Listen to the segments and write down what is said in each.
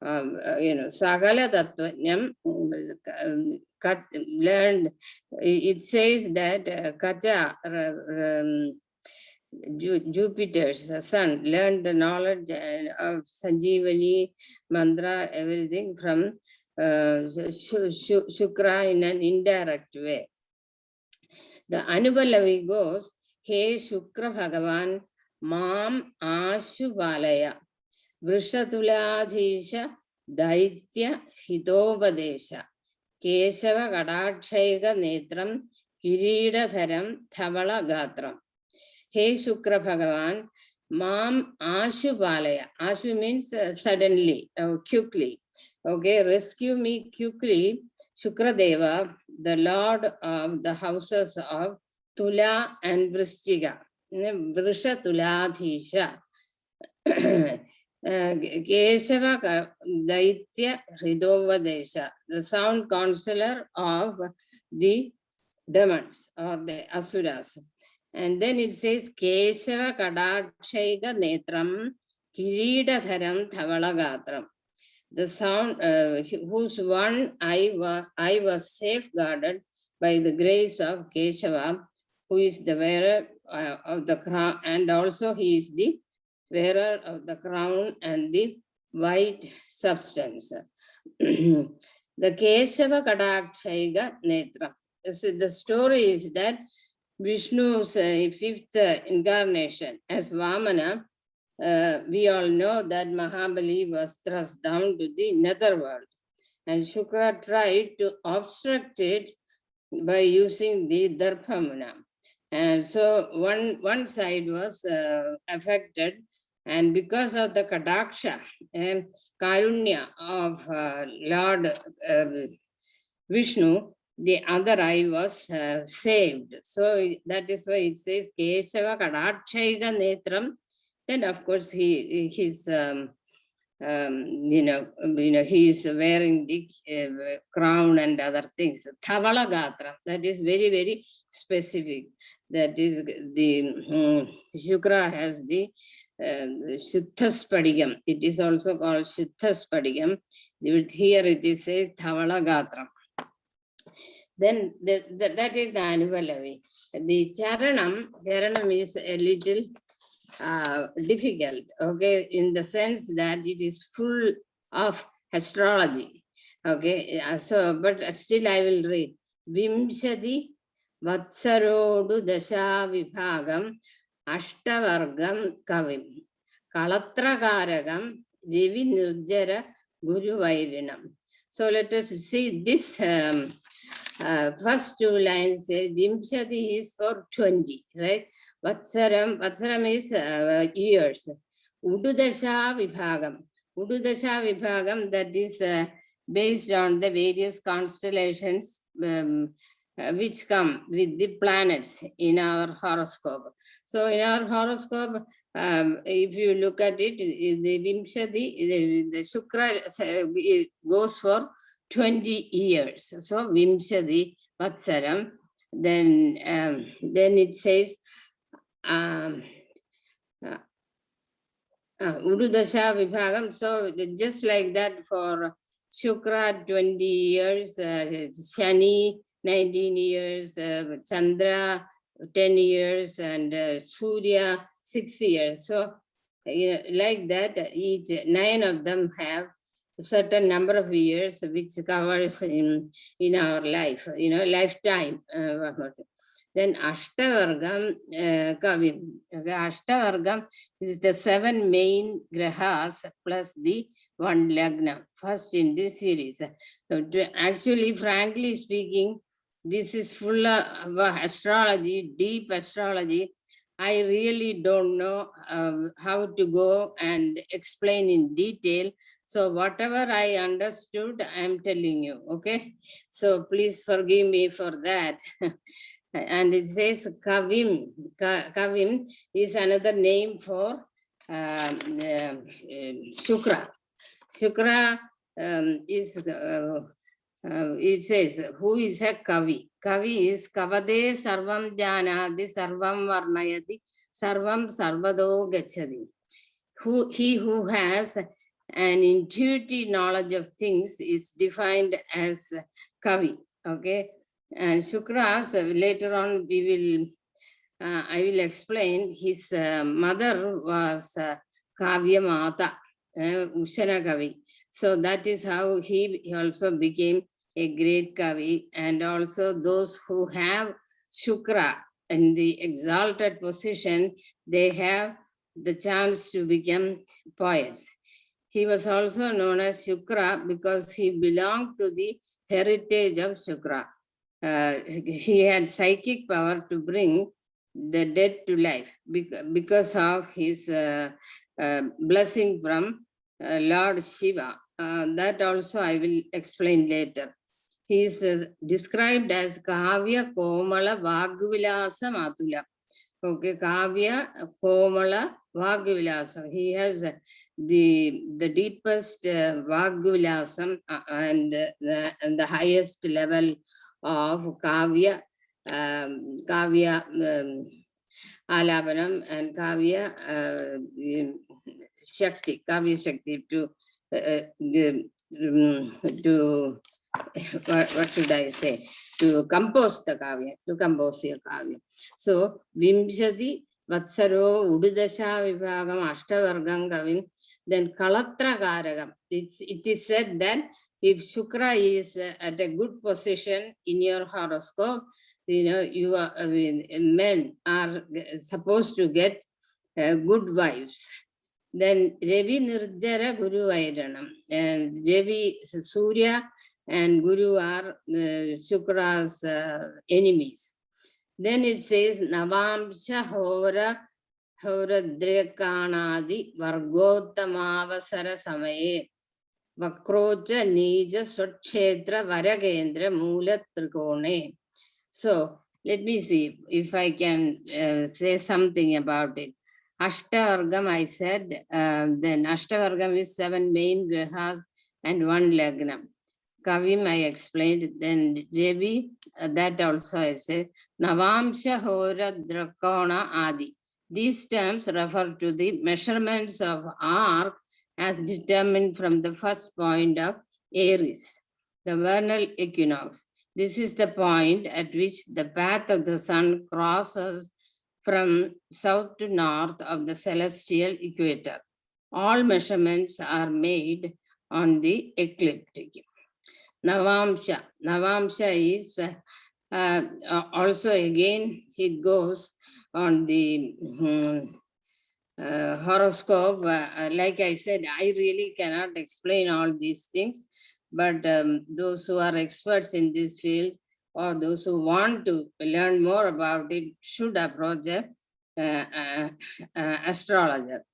Sagala Tattvajnam learned. It says that Kacha, Jupiter's son, learned the knowledge of Sanjeevani mantra, everything from Shukra in an indirect way. The Anubalavi goes, He Shukra Bhagavan Mam Ashuvalaya Vrishathuladhisha Daitya Hitobadesha Kesava Kadakshaiga Netram Kiridadharam Thavala Gatram. He Shukra Bhagavan Mam Ashuvalaya. Ashu means suddenly, quickly. Okay, rescue me quickly. Shukradeva, the lord of the houses of Tula and Vrishchiga. Vrisha Tuladhisha. Kesava Daitya Hridovadesha, the sound counselor of the demons or the asuras. And then it says Kesava Kadakshaiga Netram Kiridadharam Thavalagatram. The sound whose one eye was safeguarded by the grace of Keshava, who is the wearer of the crown, and also he is the wearer of the crown and the white substance. The Kesava Kadakshaiga Netra. So the story is that Vishnu's fifth incarnation as Vamana, we all know that Mahabali was thrust down to the netherworld, and Shukra tried to obstruct it by using the Darphamana. And so one side was affected, and because of the Kadaksha and Karunya of Lord Vishnu, the other eye was saved. So that is why it says Kesava Kadakshaiga Netram. Then of course he is he is wearing the crown and other things. Thavala Gatra, that is very, very specific. That is the Shukra has the Shuddha Spadigam. It is also called Shuddha Spadigam. Here it is says Thavala Gatra. Then that is the Anubalavi. The Charanam is a little difficult, okay, in the sense that it is full of astrology, okay. So, but still I will read. Vimshadi Vatsarodu Dasha Vibhagam Ashtavargam Kavim Kalatrakaragam Divi Nirjara Guru Vairinam. So let us see this first two lines. Vimshadi is for 20, right? Vatsaram is years. Ududasha Vibhagam, that is based on the various constellations which come with the planets in our horoscope. So in our horoscope, if you look at it, the Vimshadi, the Shukra goes for 20 years. So Vimshadi Vatsaram. Then it says Ududasha Vibhagam. So just like that for Shukra 20 years, Shani 19 years, Chandra 10 years, and Surya 6 years. So like that, each 9 of them have a certain number of years which covers in our life, lifetime. Then Ashtavargam Kavim. Okay, Ashtavargam is the 7 main grahas plus the 1 lagna, first in this series. So actually, frankly speaking, this is full of astrology, deep astrology. I really don't know how to go and explain in detail. So whatever I understood, I'm telling you, okay? So please forgive me for that. And it says Kavim. Kavim is another name for Shukra. Shukra is, it says, who is a Kavi? Kavi is Kavade Sarvam Janadi Sarvam Varnayati Sarvam Sarvado Gachadi. He who has and intuitive knowledge of things is defined as kavi. Okay, and Shukra, so later on I will explain. His mother was Kavya Mata, Ushana Kavi. So that is how he also became a great Kavi. And also those who have Shukra in the exalted position, they have the chance to become poets. He was also known as Shukra because he belonged to the heritage of Shukra. He had psychic power to bring the dead to life because of his blessing from Lord Shiva. That also I will explain later. He is described as Kavya Komala Vagvilasa Matula. Okay, Kavya Komala Vagvilasam. He has the deepest Vagvilasam and the highest level of Kavya, Kavya Alapanam and Kavya Shakti, Kavya Shakti to what should I say? To compose the kavya, to compose a kavya. So, Vimshati Vatsaro Ududasha Vibhagam Ashtavargam Kavim, then Kalatra Karagam. It is said that if Shukra is at a good position in your horoscope, you are, men are supposed to get good wives. Then Ravi Nirjara Guru Vairanam, and Ravi Surya and Guru are Shukra's enemies. Then it says Navamsha Hora Drekanadi Vargotamavasara Samaye Vakrocha Nija Swakshetra Varagendra Mula Trikone. So let me see if I can say something about it. Ashtavargam, I said, then Ashtavargam is 7 main grahas and 1 lagnam. Kavim, I explained, then Devi, that also I said, Navamsha Hora Drakona Adi. These terms refer to the measurements of arc as determined from the first point of Aries, the vernal equinox. This is the point at which the path of the sun crosses from south to north of the celestial equator. All measurements are made on the ecliptic. Navamsha. Navamsha is also again, it goes on the horoscope. Like I said, I really cannot explain all these things, but those who are experts in this field or those who want to learn more about it should approach a astrologer.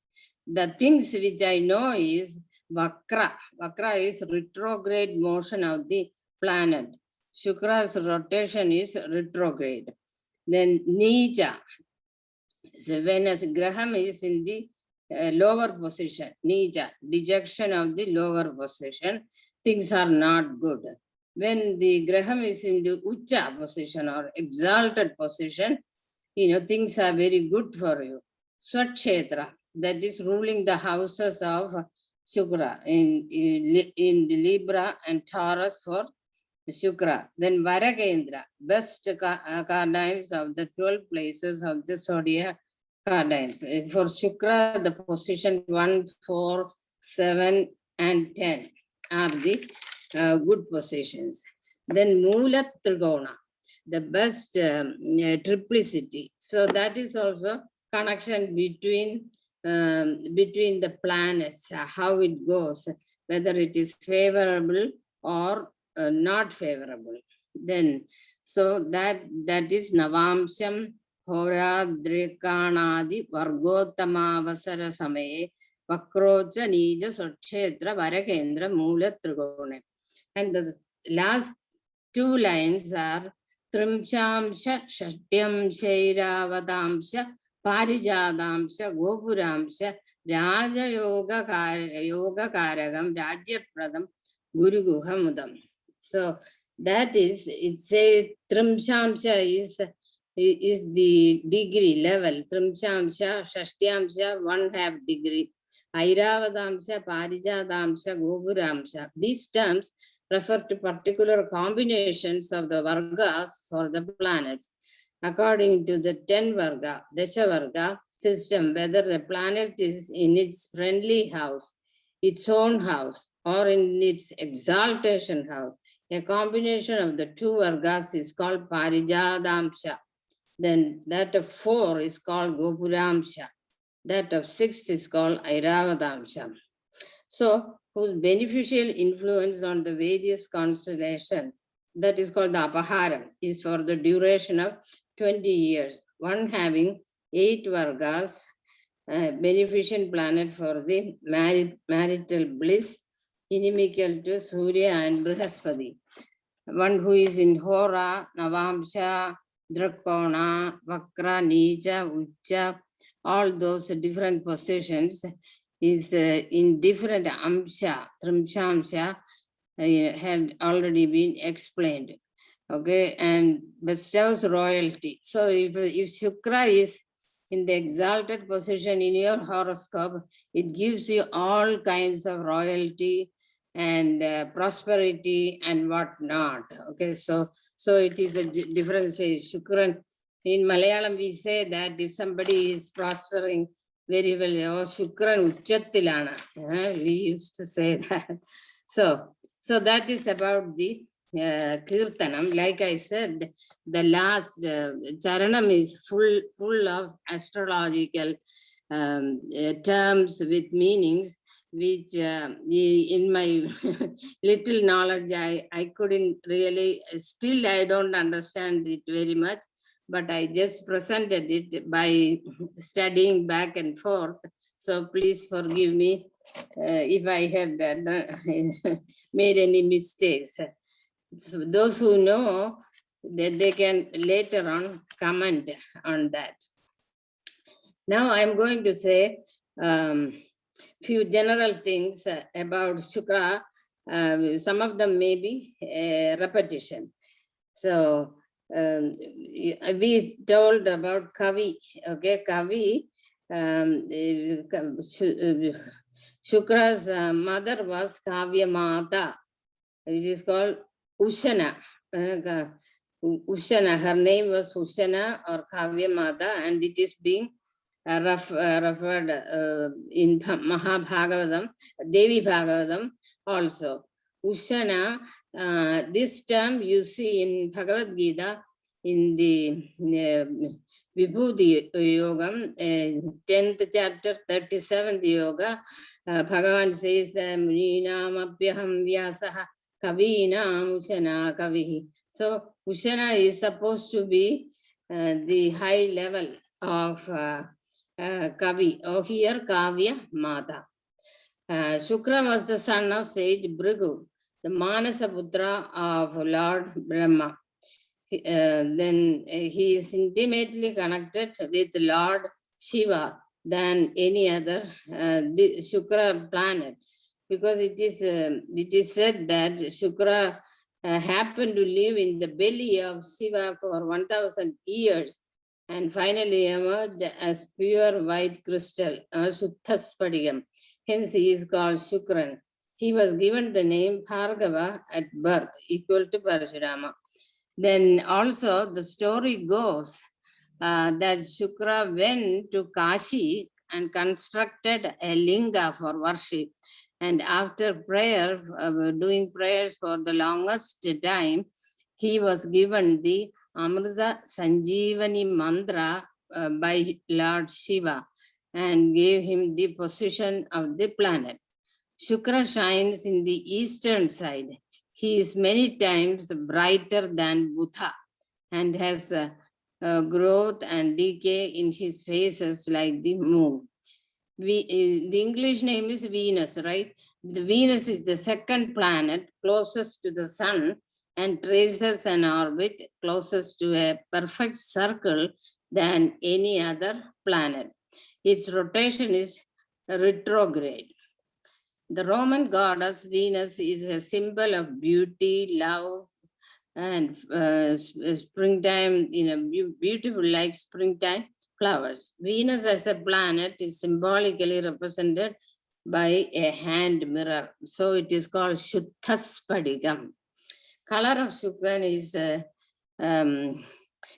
The things which I know is Vakra. Vakra is retrograde motion of the planet. Shukra's rotation is retrograde. Then Nija. So when a Graham is in the lower position, Nija, dejection of the lower position, things are not good. When the Graham is in the Ucha position or exalted position, things are very good for you. Swakshetra, that is ruling the houses of Shukra in the Libra and Taurus for Shukra. Then Varagendra, best cardinals of the 12 places of the zodiac cardinals. For Shukra, the position 1, 4, 7, and 10 are the good positions. Then Mula Trigona, the best triplicity. So that is also connection between the planets, how it goes, whether it is favorable or not favorable. Then, so that is Navamsham Hora Drikanadi Vargotamavasara Samaye Vakrocha Nija Sokshetra Varakendra Mula Trigone. And the last 2 lines are Trimshamsha Shatyam Shairavadamsha Parijadamsha Gopuramsha Raja Yoga Karagam Rajya Pradam Guru Guhamudam. So that is, it says Trimshamsha is the degree level. Trimshamsha, Shashtyamsha, 1/2 degree. Airavadamsha, Parijadamsha, Gopuramsha. These terms refer to particular combinations of the Vargas for the planets. According to the 10 Varga, Dashavarga system, whether the planet is in its friendly house, its own house, or in its exaltation house, a combination of the two Vargas is called Parijadamsha. Then that of 4 is called Gopuramsha. That of 6 is called Airavadamsha. So, whose beneficial influence on the various constellations, that is called the Apaharam, is for the duration of 20 years. One having 8 Vargas, beneficent planet for the marital bliss, inimical to Surya and Brihaspati. One who is in Hora, Navamsha, Drakona, Vakra, Nija, Ucha, all those different positions is in different Amsha, Trimshamsha, had already been explained. Okay, and bestows royalty. So if Shukra is in the exalted position in your horoscope, it gives you all kinds of royalty and prosperity and whatnot. Okay, so it is a difference. Shukran. In Malayalam, we say that if somebody is prospering very well, oh, Shukran Uchattilana. We used to say that. So that is about the Kirtanam. Like I said, the last Charanam is full of astrological terms with meanings, which in my little knowledge, I couldn't really, still I don't understand it very much, but I just presented it by studying back and forth. So please forgive me if I had made any mistakes. So those who know, that they can later on comment on that. Now I'm going to say few general things about Shukra. Some of them may be repetition. So we told about Kavi. Okay, Kavi. Shukra's mother was Kavya Mata. It is called Ushana. Ushana, her name was Ushana or Kavya Mata, and it is being referred in Mahabhagavatam, Devi Bhagavatam also. Ushana, this term you see in Bhagavad Gita in the Vibhuti Yogam, 10th chapter, 37th Yoga. Bhagavan says that Muninam Apyaham Vyasaha Kavinam Ushana Kavihi. So Ushana is supposed to be the high level of Kavi, or here Kavya Mata. Shukra was the son of sage Bhrigu, the Manasaputra of Lord Brahma. Then he is intimately connected with Lord Shiva than any other Shukra planet, because it is said that Shukra happened to live in the belly of Shiva for 1000 years and finally emerged as pure white crystal, Shuddhaspadiyam. Hence he is called Shukran. He was given the name Bhargava at birth, equal to Parashurama. Then also the story goes that Shukra went to Kashi and constructed a linga for worship. And after prayer, doing prayers for the longest time, he was given the Amrita Sanjeevani mantra by Lord Shiva and gave him the position of the planet. Shukra shines in the eastern side. He is many times brighter than Buddha and has growth and decay in his phases like the moon. The English name is Venus, right? The Venus is the second planet closest to the sun and traces an orbit closest to a perfect circle than any other planet. Its rotation is retrograde. The Roman goddess Venus is a symbol of beauty, love, and springtime, beautiful like springtime flowers. Venus as a planet is symbolically represented by a hand mirror. So it is called Shuddhaspadigam. Color of Shukran is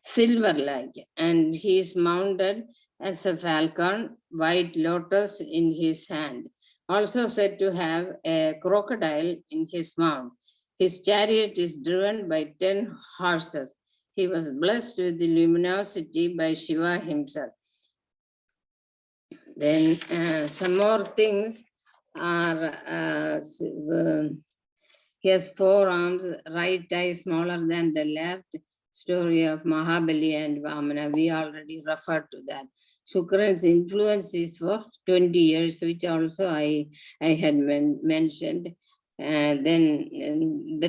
silver-like, and he is mounted as a falcon, white lotus in his hand. Also said to have a crocodile in his mouth. His chariot is driven by 10 horses. He was blessed with the luminosity by Shiva himself. Then some more things are, he has 4 arms, right eye smaller than the left. Story of Mahabali and Vamana, we already referred to that. Shukran's influence is for 20 years, which also I had mentioned. Then the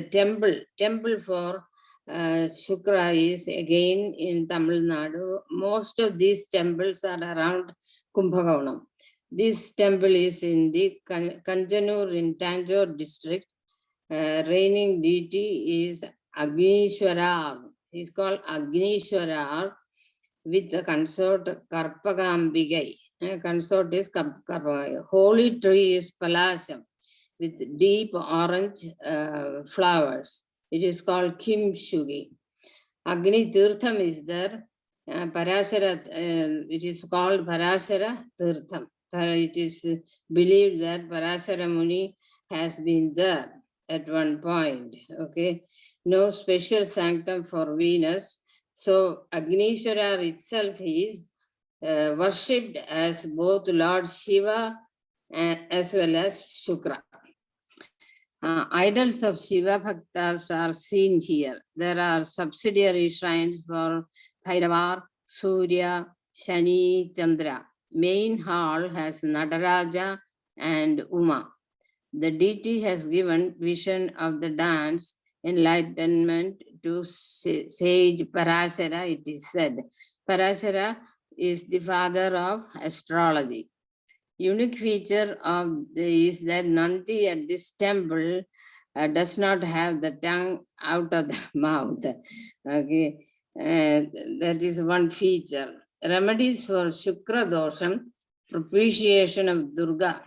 temple for Shukra is again in Tamil Nadu. Most of these temples are around Kumbhakonam. This temple is in the Kanjanur in Tanjore district. Reigning deity is Agnishwara. He's called Agnishwara with the consort Karpagambigai. Consort is Karpagambigai. Holy tree is Palasham with deep orange flowers. It is called Kim Shugi. Agni Tirtham is there. Parashara, it is called Parashara Tirtham. It is believed that Parashara Muni has been there at one point. Okay, no special sanctum for Venus. So Agnishwara itself is worshipped as both Lord Shiva as well as Shukra. Idols of Shiva Bhaktas are seen here. There are subsidiary shrines for Bhairava, Surya, Shani, Chandra. Main hall has Nataraja and Uma. The deity has given vision of the dance enlightenment to sage Parashara, it is said. Parashara is the father of astrology. Unique feature of is that Nandi at this temple does not have the tongue out of the mouth. Okay, that is one feature. Remedies for Shukra dosham, propitiation of Durga,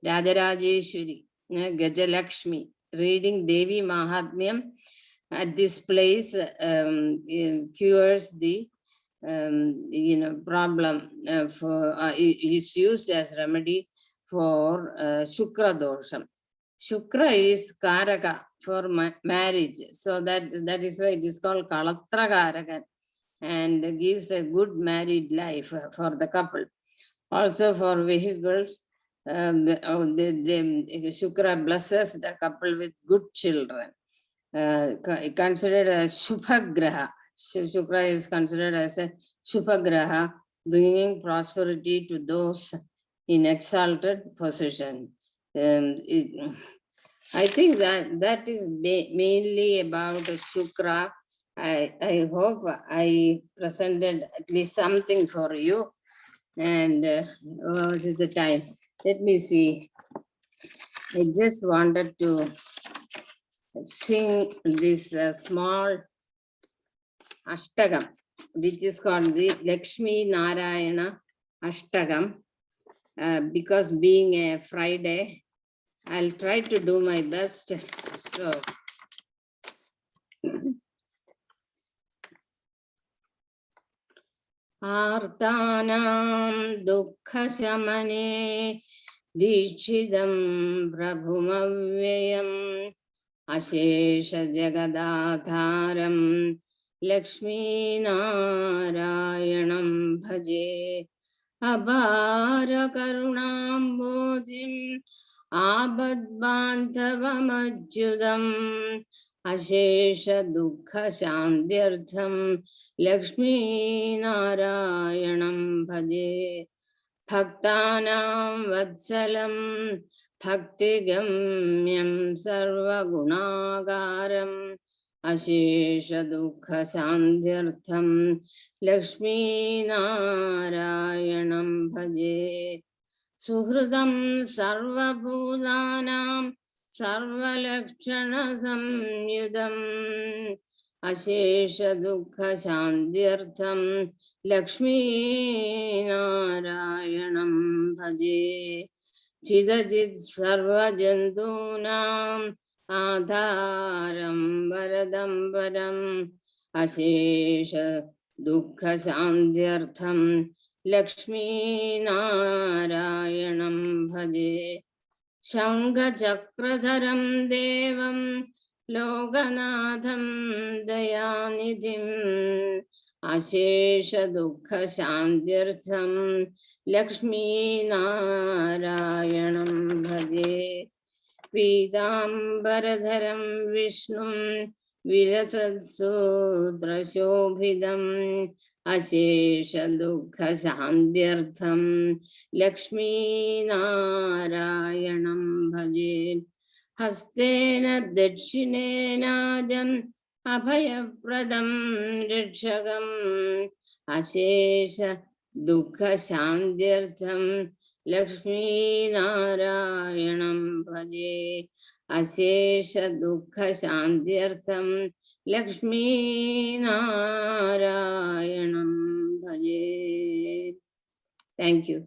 Rajarajeshwari, Gajalakshmi, reading Devi Mahatmyam at this place cures the problem for is used as remedy for Shukra dosham. Shukra is Karaka for marriage, so that is why it is called Kalatra Karaka, and gives a good married life for the couple. Also for vehicles, Shukra blesses the couple with good children. Considered as Shubhagraha. Shukra is considered as a Shubhagraha, bringing prosperity to those in exalted position. I think that is mainly about Shukra. I hope I presented at least something for you. And what is the time? Let me see. I just wanted to sing this small Ashtagam, which is called the Lakshmi Narayana Ashtagam. Because being a Friday, I'll try to do my best. So, Artanam Dukkha Shamane Dikshidam Prabhumavyayam Ashesha Jagadadharam Lakshmi Narayanam Bhaje Abhara Karunam Bodhim Abadbandhavamajjudam Ashesha Dukkha Shandyartham Lakshmi Narayanam Bhaje Bhaktanam Vatsalam Bhaktigamyam Sarvagunagaram Ashesha Dukkha Sandhyartham Lakshmi Narayanam Bhaje Suhridam Sarvabhudanam Sarvalakshana Samyudam Ashesha Dukkha Sandhyartham Lakshmi Narayanam Bhaje చిదచిత్ సర్వజంతూనాం ఆధారం వరదం వరం అశేష దుఃఖ శాంత్యర్థం లక్ష్మీనారాయణం భజే. శంఖచక్రధరం దేవం లోకనాథం దయానిధిం అశేష దుఃఖ శాంత్యర్థం లక్ష్మీనారాయణం భజే. పీతాంబరధరం విష్ణుం విలసత్సూత్రశోభితం అశేష దుఃఖ శాంత్యర్థం లక్ష్మీనారాయణం భజే. హస్తేన దక్షిణేనాజం అభయప్రదం రక్షకం అశేష దుఃఖ శాంత్యర్థం లక్ష్మీనారాయణం భజే. అశేష దుఃఖ శాంత్యర్థం లక్ష్మీనారాయణం భజే. Thank you.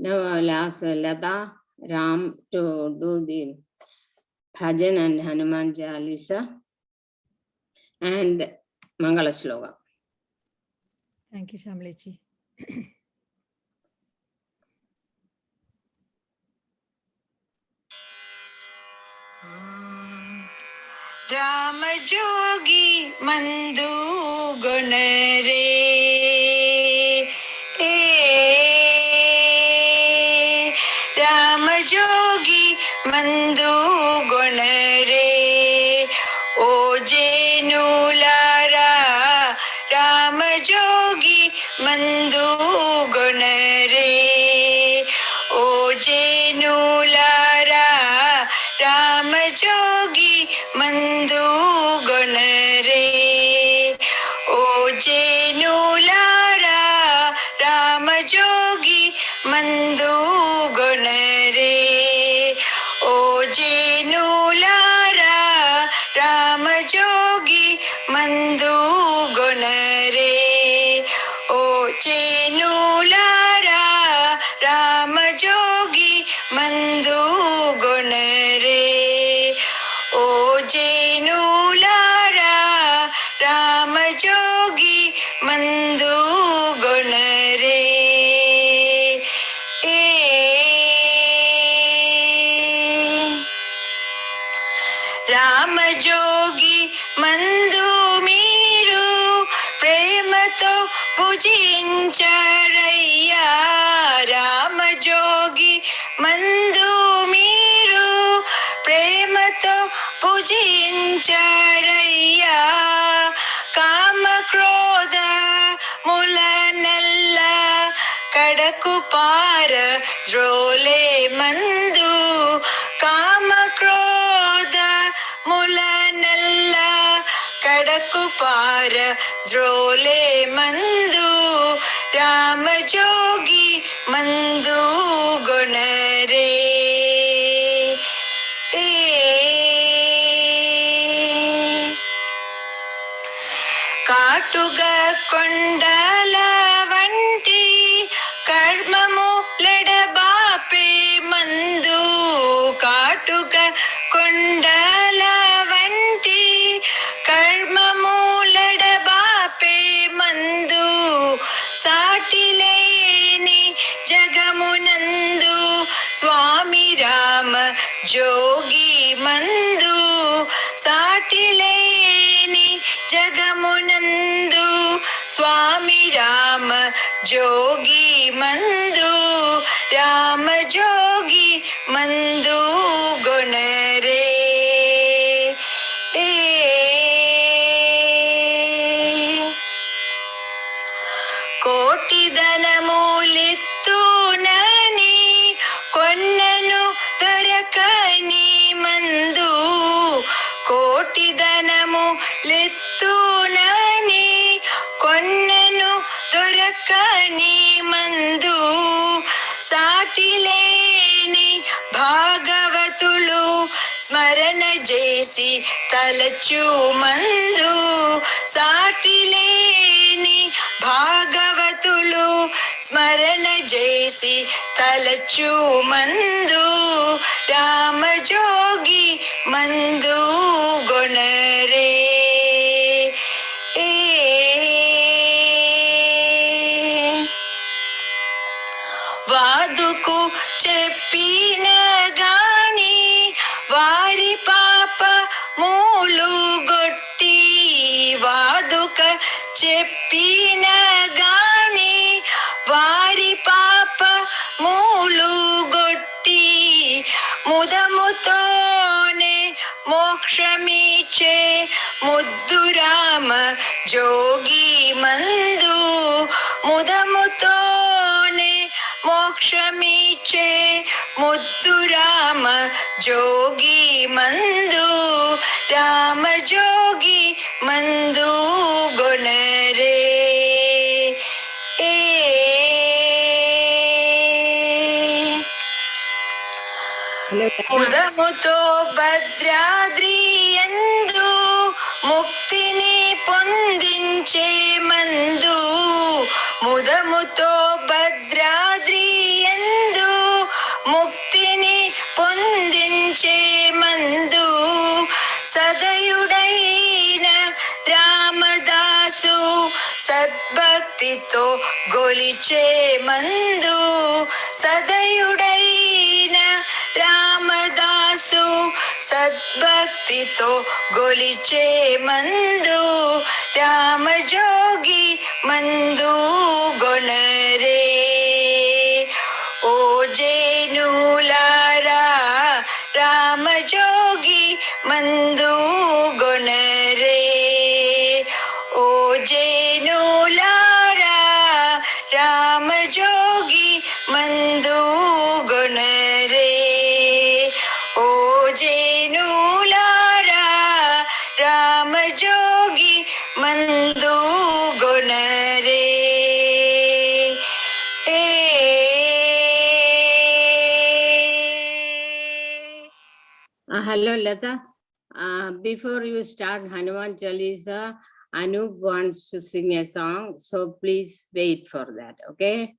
Now I'll ask Lata Ram to do the Bhajan and Hanuman Chalisa and Mangala Shloka. Thank you, Shamlechi. Ram जोगी मंदु गुण रे राम जोगी मंदु गुण रे ओ जेनुलारा राम जोगी मंदु गुण रे ओ जेनुलारा राम जोगी मंदु गुण रे ओ जेनुलारा राम जोगी मंदु गुण रे ओ जेनुलारा राम जोगी मंदु गुण रे ओ जेनुलारा राम जोगी मंदु गुण रे ओ जेनुलारा राम जोगी मंदु गुण रे राम जोगी मंदु मीरू प्रेमतो पूजिंचरయ్యా राम जोगी मंदु मीरू प्रेमतो पूजिंचरయ్యా काम क्रोध मुलनल्ल కడకు పార ద్రోలే మందు కామ క్రోధ ములనల్ల కడకు పార ద్రోలే మందు రామ జోగి మందు గుణ రే కాటుగా కొండల వంటి కర్మము లెడబాపే మందు కాటుగా కొండల వంటి కర్మము లెడబాపే మందు సాటిలేని జగమునందు స్వామి రామ జోగి మందు సాటిలేని జగమునందు స్వామి రామ జోగి మందు రామ జోగి మందు గుణ రే కోటి ధనములిత్తునని కొన్నను దొరకని మందు కోటి ధనములిత్తునని కొన్నను దొరకని మందు సాటిలేని భాగవతులు స్మరణ చేసి తలచు మందు సాటిలేని భాగవతులు స్మరణ చేసి తలచు మందు రామజోగి మందు గొణరే వాదుకు చెప్పిన గాని వారి పాప మూలు గొట్టి వాదుక చెప్పిన గాని వారి పాప మూలు గొట్టి ముదముతోనే మోక్షమిచ్చే ముద్దు రామ జోగి మందు ముదముతోనే మోక్షమిచ్చే ముద్దు రామ జోగి మందు రామ జోగి మందు గొణరే ముదముతో భద్రాద్రి యందు ముక్తిని పొందించే మందు ముదముతో భద్రాద్రి యందు ముక్తిని పొందించే మందు సదయుడైన రామదాసు సద్భక్తితో గొలిచే మందు సదయుడైన రామదాసు సద్భక్తితో గొలిచే మందు రామజోగి మందు గొణరే ఓ జేనులారా రామజోగి మందు గొణరే ఓ జేనులారా రామజోగి మందు గొణరే ఓ జేనులారా రామజోగి మందు గొణరే Hello, Lata. Before you start Hanuman Chalisa, Anup wants to sing a song, so please wait for that, okay?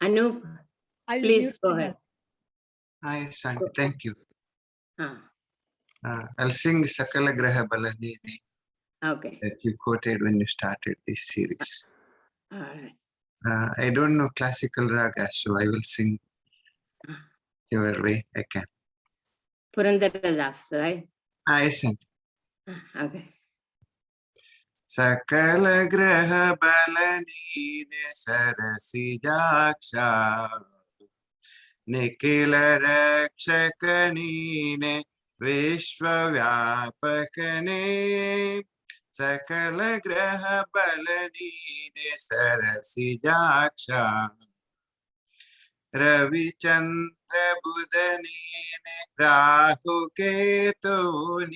Anup, I will please mute go her. ahead. Hi, son. Thank you. Ah, I'll sing Sakala Graha Balanini okay. that you quoted when you started this series. All right. I don't know classical raga, so I will sing your way I can. Purandaradas, right? Yes, son. Okay. Sakala Graha Balanini Sarasi Jaksha Nikila Rakshakanine Vishwavyapakane Sakala Graha Balanine Sarasi Jaksha Ravichandra Budanine Rahu Ketunine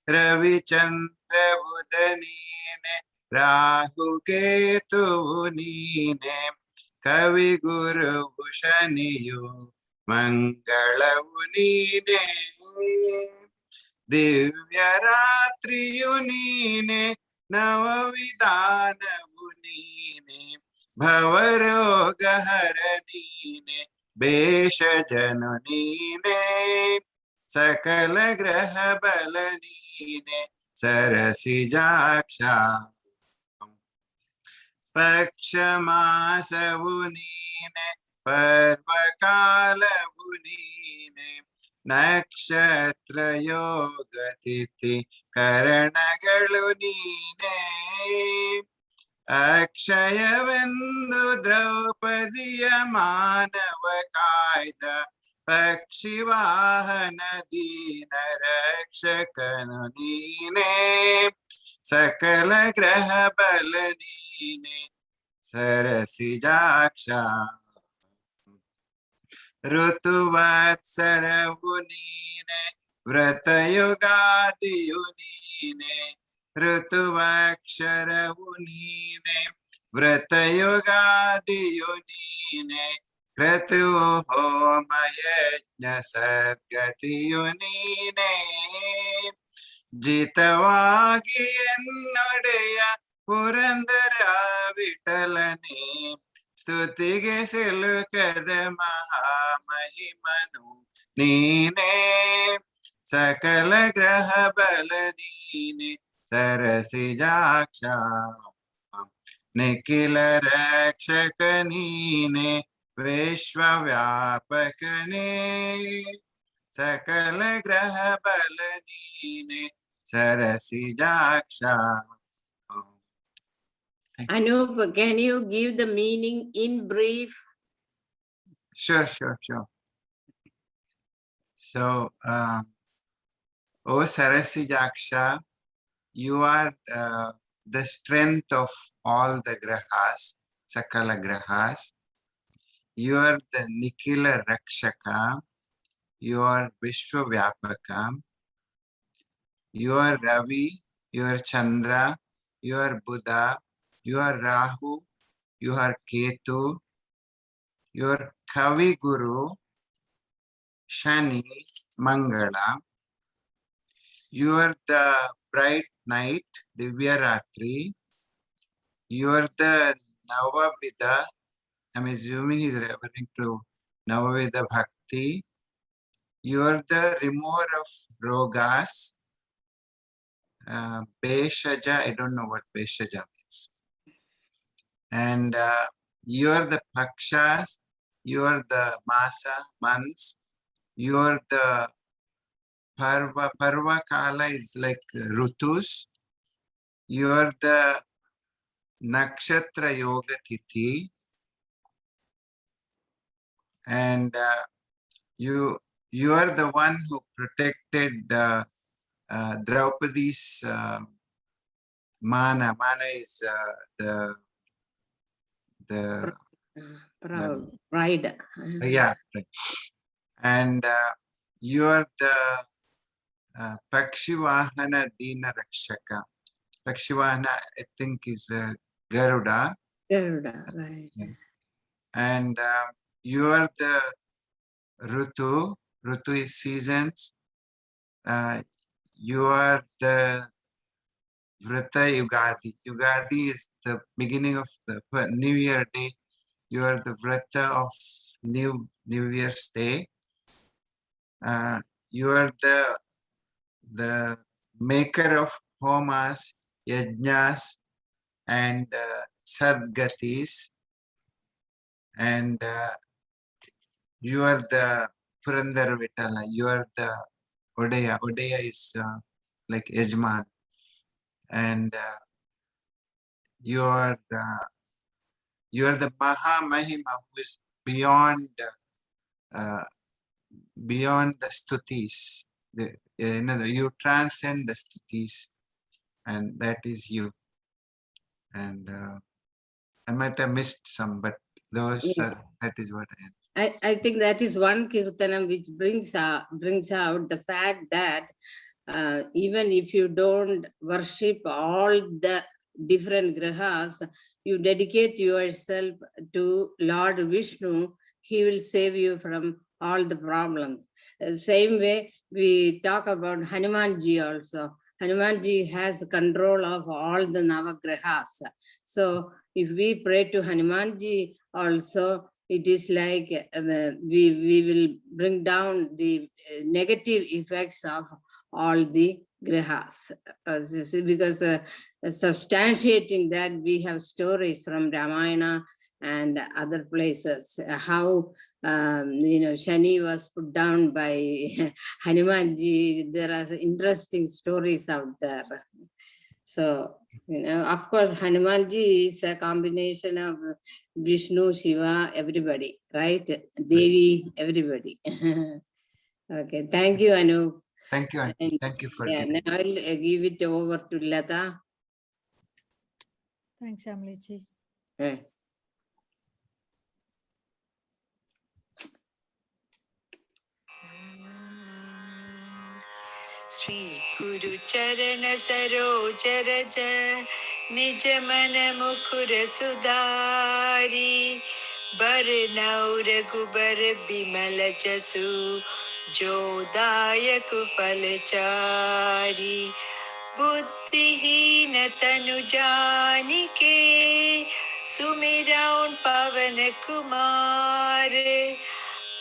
Ravichandra Budanine Rahu Ketunine Kavi Guru Bhushaniyu Mangalavu Nine Divya Ratriyu Nine Navavidanavu Nine Bhavaroga Haranine Beshajanu Nine Sakala Graha Balanine Sarasi Jaksha Pakshamasavu Nine Parvakalavu Nine Nakshatra Yoga Tithi Karanagalu Nine Akshayavendu Draupadiya Manava Kaida Pakshivahana Dina Rakshakanu Nine Sakala Graha Balanine Sarasi Jaksha Rutuvatsaravu Nine Vratayugadiyu Nine Rutuvaksharavu Nine Vratayugadiyu Nine Kratu Homayajna Sadgatiyu Nine Jitavagi Ennudeya Purandara ವಿಠಲನೆ ಸ್ತುತಿಗೆ ಸಿಲುಕದ ಮಹಾಮಹಿಮನು ನೀನೇ ಸಕಲ ಗ್ರಹ ಬಲ ನೀನೆ ಸರಸಿಜಾಕ್ಷ ನಿಖಿಲ ರಕ್ಷಕ ನೀನೆ ವಿಶ್ವವ್ಯಾಪಕನೇ ಸಕಲ ಗ್ರಹ ಬಲ ನೀನೆ ಸರಸಿಜಾಕ್ಷ. Anup, can you give the meaning in brief? Sure. So, O Sarasijaksha, you are the strength of all the grahas, Sakala grahas. You are the Nikila Rakshaka. You are Vishwavyapaka. You are Ravi. You are Chandra. You are Buddha. You are Rahu. You are Ketu. You are Kavi Guru. Shani. Mangala. You are the bright night, Divya Ratri. You are the Navavidha. I'm assuming he's referring to Navavidha Bhakti. You are the remover of rogas. Beshaja, I don't know what Beshaja means. And you are the Pakshas. You are the Masa, months. You are the Parva Kala is like Rutus. You are the Nakshatra Yoga Tithi. And you are the one who protected Draupadi's mana. Mana is the Proud, pride. yeah. And you are the Pakshivahana Dina Rakshaka. Pakshivahana, I think, is Garuda. Garuda, right. And you are the Rutu. Rutu is seasons. You are the Vrata Yugadi. Yugadi is the beginning of the New Year day. You are the Vrata of New Year's day. You are the maker of homas, yajnas, and sadgatis. And you are the Purandara Vitala. You are the Odeya. Odeya is like Yajman. And you are the Maha Mahima, who is beyond the stutis. You transcend the stutis, and that is you. And I might have missed some, but those that is what I am. I think that is one kirtanam which brings out the fact that even if you don't worship all the different grahas, you dedicate yourself to Lord Vishnu, he will save you from all the problems. Same way we talk about Hanumanji also. Hanumanji has control of all the Navagrahas. So if we pray to Hanumanji also, it is like we will bring down the negative effects of all the grahas. Because substantiating that, we have stories from Ramayana and other places, how Shani was put down by Hanumanji. There are interesting stories out there. So, of course, Hanumanji is a combination of Vishnu, Shiva, everybody, right? Devi, everybody. Okay, thank you, Anu. Thank you, Auntie. And, thank you for yeah, giving. now I'll give it over to Lata. Thanks, Shamlechi. Shri गुरु चरण सरोज रज निज मन मुकुर सुधारी बरनौ रघुबर बिमल जसु जो दायक फलचारी बुद्धिहीन तनु जानिके सुमिरौं पवन कुमार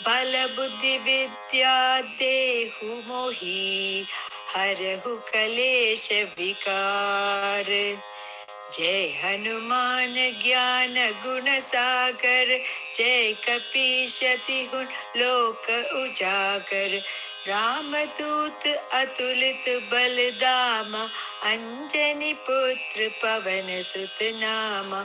बल बुद्धि विद्या देहु मोहि हरहु कलेश विकार जय हनुमान ज्ञान गुण सागर जय कपीश तिहुँ लोक उजागर रामदूत अतुलित बलधामा अंजनी पुत्र पवन सुत नामा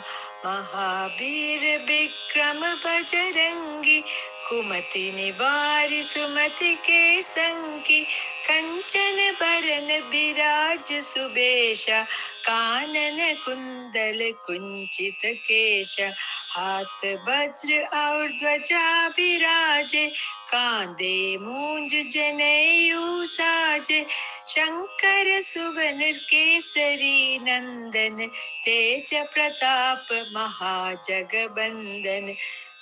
महावीर विक्रम बजरंगी कुमति निवारि सुमति के संगी कंचन बरन बिराज सुबेशा कानन कुंडल कुंचित केशा हाथ वज्र और ध्वजा विराजे कांधे मूंज जनेऊ साजे शंकर सुवन केसरी नंदन तेज प्रताप महाजगबंदन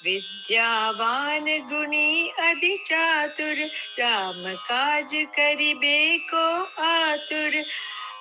विद्यावान गुणी अति चातुर राम काज करिबे को आतुर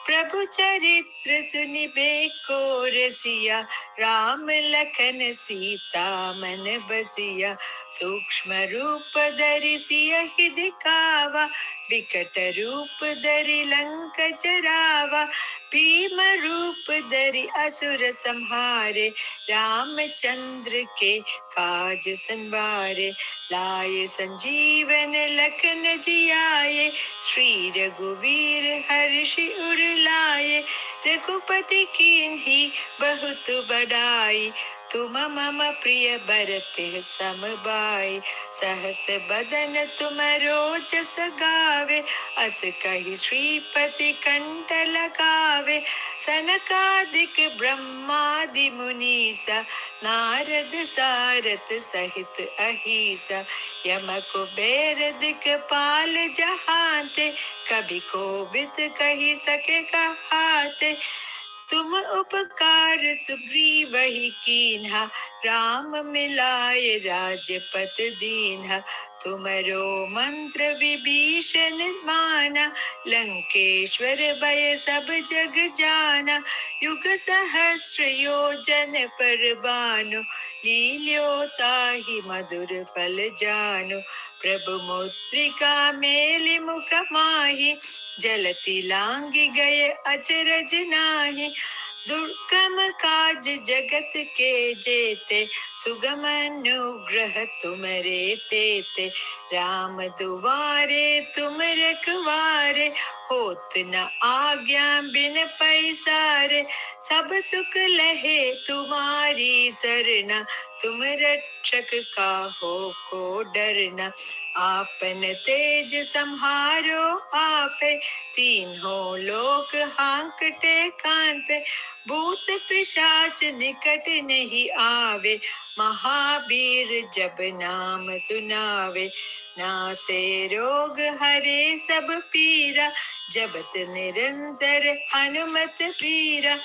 प्रभु चरित्र सुनिबे को रसिया राम लखन सीता मन बसिया सूक्ष्म रूप धरि सियहि दिखावा विकट रूप धरि लंक जरावा भीम रूप धरि असुर संहारे रामचंद्र के काज संवारे लाए संजीवन लखन जियाए श्री रघुवीर हर्षि उर लाए रघुपति कीन्ही बहुत बड़ाई तुम मम प्रिय भरत सम भाई सहस बदन तुम रोजस गावे अस कहि श्रीपति कंठ लगावे सनकादिक ब्रह्मादि मुनीसा नारद सारथ सहित अहिसा यम कुबेर दिक्पाल जहांते कभी कोविद कही सके कहाते तुम उपकार सुग्रीव ही कीन्हा राम मिलाए राजपत दीन्हा तुमरो मंत्र विभीषण माना लंकेश्वर भय सब जग जाना युग सहस्र योजन पर भानु लील्यो ताहि मधुर फल जानु प्रभु मुद्रिका मेलि मुख माहि जलति लांघि गए अचरज नाहि दुर्गम काज जगत के जेते सुगम अनुग्रह तुम्हारे तेते राम दुआरे तुम रखवारे होत न आज्ञा बिन पैसारे सब सुख लहे तुम्हारी सरना तुम रक्षक काहो को डरना आपन तेज संहारो आपे तीनों लोक हांकते कांपे भूत पिशाच निकट नहीं आवे महावीर जब नाम सुनावे नासे रोग हरे सब पीरा जपत निरंतर हनुमत पीरा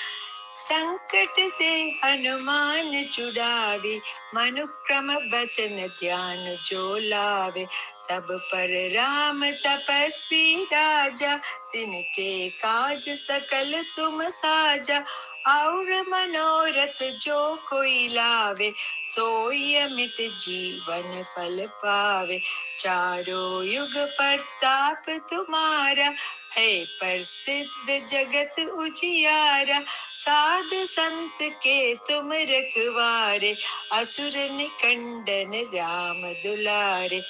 संकट से हनुमान छुड़ावे मनुक्रम बचन ध्यान जो लावे सब पर राम तपस्वी राजा तिनके काज सकल तुम साजा और मनोरथ जो कोई लावे सोई अमित जीवन फल पावे चारों युग प्रताप तुम्हारा है प्रसिद्ध जगत उजियारा साधु संत के तुम रखवारे असुर निकंदन राम दुलारे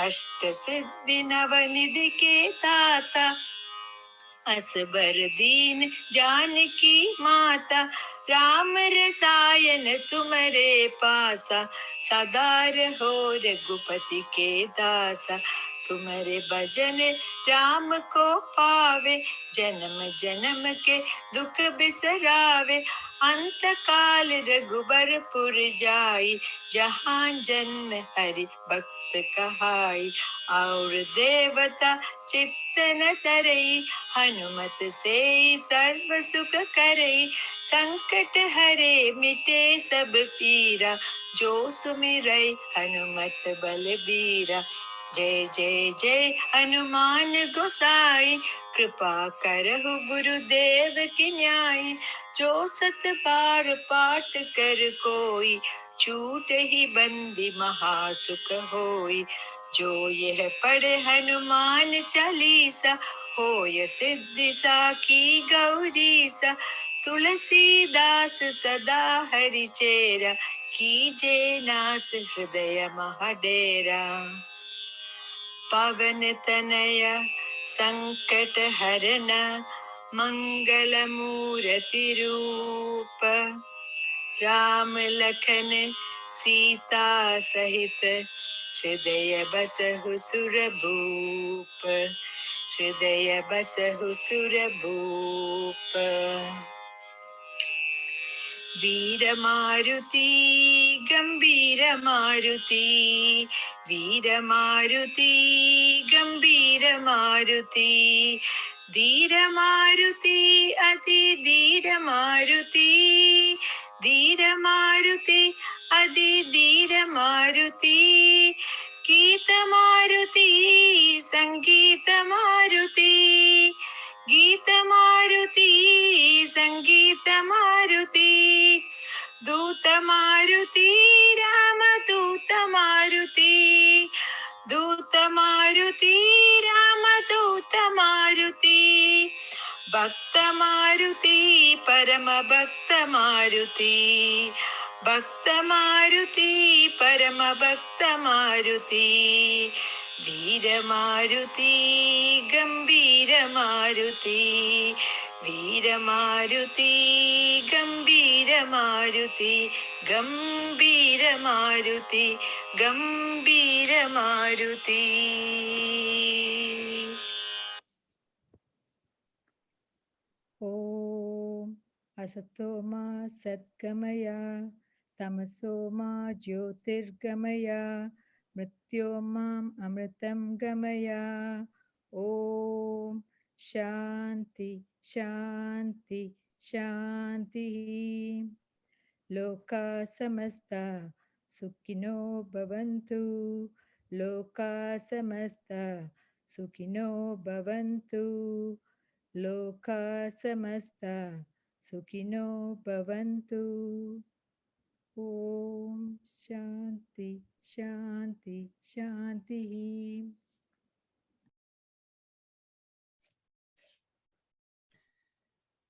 अष्ट सिद्धि नव निधि के दाता असबर दीन जानकी माता राम रसायन तुम्हारे पासा सदा रहो रघुपति के दासा तुम्हारे भजन राम को पावे जन्म जन्म के दुख बिसरावे अंत काल रघुबरपुर जाई जहाँ जन्म हरि भक्त कहाई और देवता चित्तन तरई हनुमत से सर्व सुख करई संकट हरे मिटे सब पीरा जो सुमिरै हनुमत बलबीरा जय जय जय हनुमान गोसाई कृपा करहु गुरुदेव की न्याय, जो सत बार पाठ कर कोई, छूट ही बंदी महासुख होई। जो यह पढ़े हनुमान चालीसा, होय सिद्धि साखी गौरी सा। तुलसीदास सदा हरि चेरा, कीजे नाथ हृदय महाडेरा। पवन तनय संकट हरन, मंगल मूर्ति रूप। राम लखन सीता सहित, हृदय बसहु सुर भूप। हृदय बसहु सुर भूप। वीर मारुति गंभीर मारुति, वीर मारुति गंभीर मारुति। धीर मारुति अति धीर मारुति, धीर मारुति अति धीर मारुति। गीत मारुति संगीत मारुति, गीत मारुति संगीत मारुति। दूत मारुति राम दूत मारुति, दूत मारुति राम दूत मारुति। भक्त मारुति परम भक्त मारुति, भक्त मारुति परम भक्त मारुति। वीर मारुति गंभीर मारुति, वीर मारुति गंभीर मारुति। गंभीर मारुति गंभीर मारुति। ॐ असतो मा सद्गमय, तमसो मा ज्योतिर्गमय, मृत्योर्माम् अमृतं गमय। ॐ शान्ति शान्ति शान्तिः। लोका समस्ता सुखिनो भवन्तु, लोका समस्ता सुखिनो भवन्तु, लोका समस्ता सुखिनो भवन्तु। ॐ शान्ति शान्ति शान्तिः।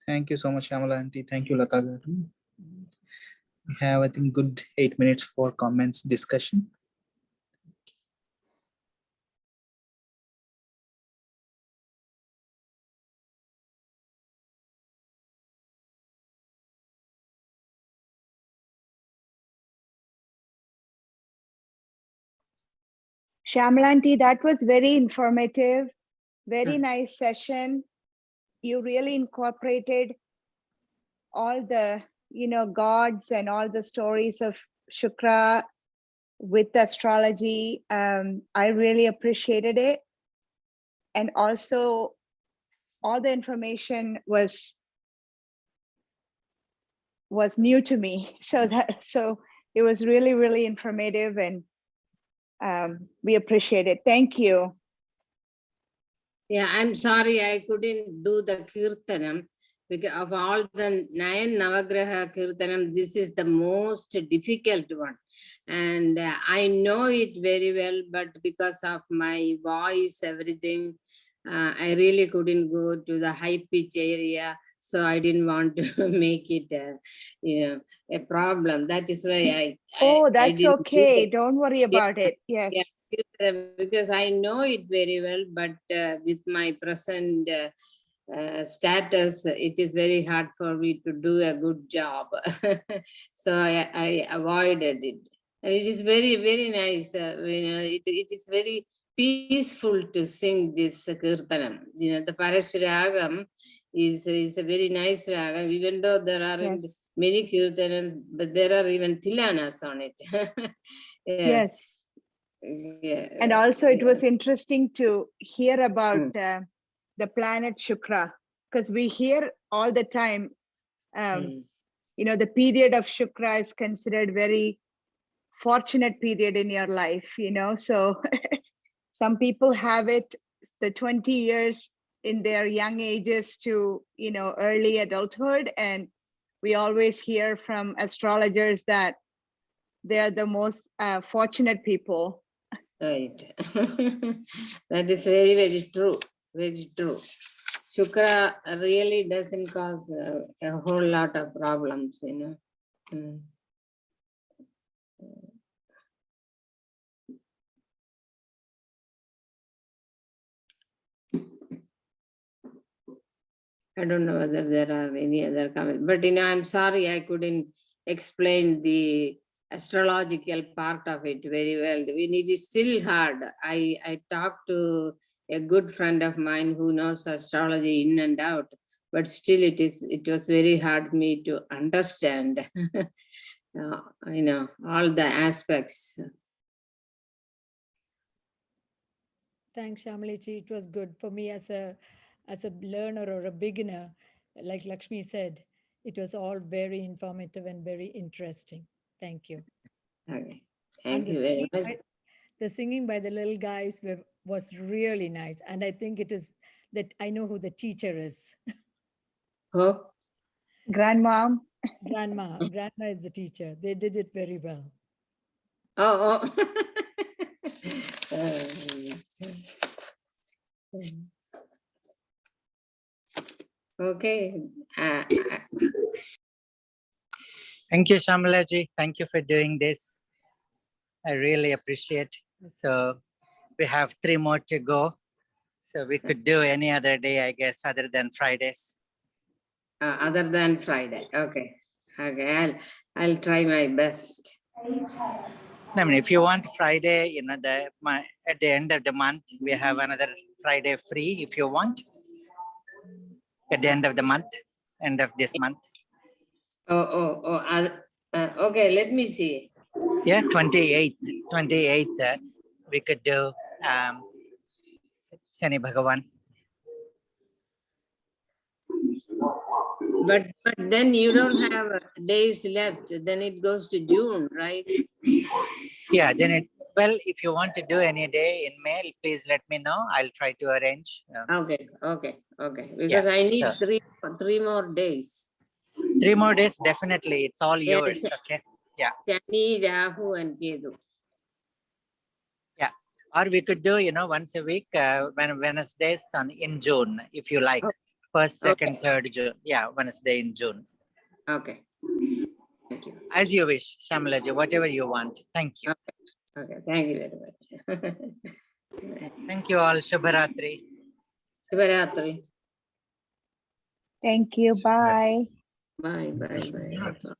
Thank you so much, Shamala aunty. Thank you, Lata garu. We have, I think, good 8 minutes for comments discussion. Shamlanti, that was very informative, very nice session. You really incorporated all the, gods and all the stories of Shukra with astrology. I really appreciated it. And also all the information was new to me. So it was really, really informative, and we appreciate it. Thank you. Yeah, I'm sorry I couldn't do the Kirtanam because of all the 9 Navagraha Kirtanam, this is the most difficult one. And I know it very well, but because of my voice, everything, I really couldn't go to the high pitch area. So I didn't want to make it a problem. That is why Oh, that's didn't okay. Don't worry about it. Yes. Yeah, because I know it very well, but with my present status, it is very hard for me to do a good job. So I avoided it. And it is very, very nice. It is very peaceful to sing this Kirtanam. The Parashuragam is a very nice ragam, even though there aren't many Kirtanam, but there are even Tilanas on it. Yes. Yeah. And also it was interesting to hear about the planet Shukra, because we hear all the time, the period of Shukra is considered very fortunate period in your life, so some people have it, the 20 years in their young ages to, early adulthood. And we always hear from astrologers that they're the most fortunate people. Right. That is very, very true. Very true. Shukra really doesn't cause a whole lot of problems, Mm. I don't know whether there are any other comments, but I'm sorry I couldn't explain the astrological part of it very well. It is still hard. I talked to a good friend of mine who knows astrology in and out, but still it was very hard me to understand all the aspects. Thanks, Shamalaji. It was good for me as a learner or a beginner. Like Lakshmi said, it was all very informative and very interesting. Thank you. Okay. And Thank you very much. the singing by the little guys was really nice. And I think it is that I know who the teacher is. Oh, Grandmom. Grandma is the teacher. They did it very well. oh. Okay. Thank you, Shamalaji. Thank you for doing this. I really appreciate. So we have 3 more to go. So we could do any other day, I guess, other than Fridays. Other than Friday. Okay. Okay. I'll try my best. I mean, if you want Friday, at the end of the month, we have another Friday free if you want. At the end of the month, end of this month. Okay, let me see. Yeah, 28th, we could do Shani Bhagavan. But then you don't have days left. Then it goes to June, right? Yeah, then if you want to do any day in May, please let me know. I'll try to arrange. Okay. Because I need so 3 more days. 3 more days, definitely. It's all Yes. yours. Okay. Yeah. Shani, Rahu, and Ketu. Yeah. Or we could do, once a week, Wednesdays in June, if you like. First, second, third June. Yeah, Wednesday in June. Okay. Thank you. As you wish, Shamalaji, whatever you want. Thank you. Okay. Thank you very much. Thank you all. Shubharatri. Shivaratri. Thank you. Bye. Bye.